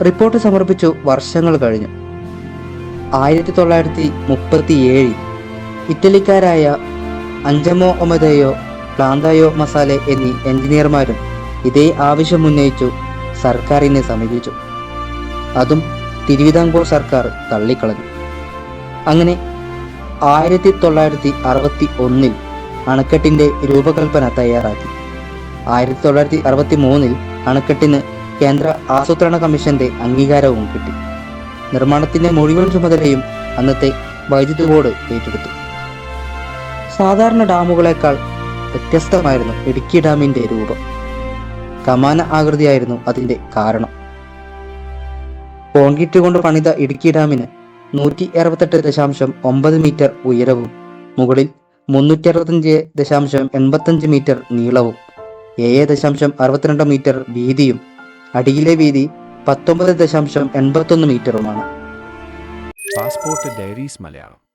Report സമർപ്പിച്ചു വർഷങ്ങൾ കഴിഞ്ഞു. 1937 ഇറ്റലിക്കാരായ അഞ്ചമോ ഒമദയോ പ്ലാന്തയോ മസാലെ എന്നീ എഞ്ചിനീയർമാരും ഇതേ ആവശ്യമുന്നയിച്ചു സർക്കാരിനെ സമീപിച്ചു. അതും തിരുവിതാംകൂർ സർക്കാർ തള്ളിക്കളഞ്ഞു. അങ്ങനെ 1961 അണക്കെട്ടിന്റെ രൂപകൽപ്പന തയ്യാറാക്കി. 1963 അണക്കെട്ടിന് കേന്ദ്ര ആസൂത്രണ കമ്മീഷന്റെ അംഗീകാരവും കിട്ടി. നിർമ്മാണത്തിന്റെ മുഴുവൻ ചുമതലയും അന്നത്തെ വൈദ്യുതി ബോർഡ് ഏറ്റെടുത്തു. സാധാരണ ഡാമുകളെക്കാൾ വ്യത്യസ്തമായിരുന്നു ഇടുക്കി ഡാമിന്റെ രൂപം. കമാന ആകൃതിയായിരുന്നു അതിന്റെ കാരണം. കോൺക്രീറ്റ് കൊണ്ട് പണിത ഇടുക്കി ഡാമിന് 168.9 മീറ്റർ ഉയരവും മുകളിൽ 365.85 മീറ്റർ നീളവും 7.62 മീറ്റർ വീതിയും അടിയിലെ വീതി 19.81 മീറ്ററുമാണ്. Passport diaries Malayalam.